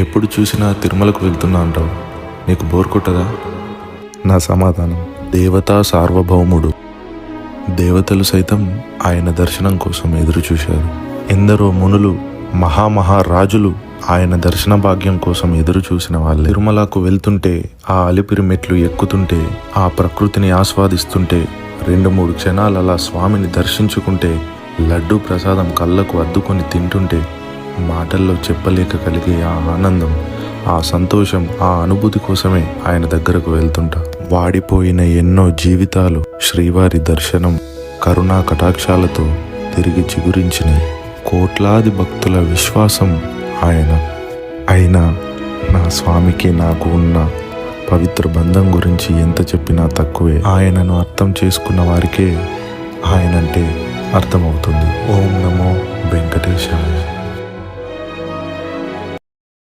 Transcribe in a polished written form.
ఎప్పుడు చూసినా తిరుమలకు వెళ్తున్నా అంటావు, నీకు బోర్ కొట్టదా? నా సమాధానం, దేవతా సార్వభౌముడు. దేవతలు సైతం ఆయన దర్శనం కోసం ఎదురు చూశారు. ఎందరో మునులు, మహారాజులు ఆయన దర్శన భాగ్యం కోసం ఎదురు చూసిన వాళ్ళే. తిరుమలకు వెళ్తుంటే, ఆ అలిపిరి మెట్లు ఎక్కుతుంటే, ఆ ప్రకృతిని ఆస్వాదిస్తుంటే, 2-3 క్షణాలు అలా స్వామిని దర్శించుకుంటే, లడ్డూ ప్రసాదం కళ్ళకు అద్దుకొని తింటుంటే, మాటల్లో చెప్పలేక కలిగే ఆ ఆనందం, ఆ సంతోషం, ఆ అనుభూతి కోసమే ఆయన దగ్గరకు వెళ్తుంటా. వాడిపోయిన ఎన్నో జీవితాలు శ్రీవారి దర్శనం, కరుణా కటాక్షాలతో తిరిగి చిగురించినాయి. కోట్లాది భక్తుల విశ్వాసం ఆయన. అయినా నా స్వామికి నాకు ఉన్న పవిత్ర బంధం గురించి ఎంత చెప్పినా తక్కువే. ఆయనను అర్థం చేసుకున్న వారికే ఆయనంటే అర్థమవుతుంది. ఓం నమో వెంకటేశాయ.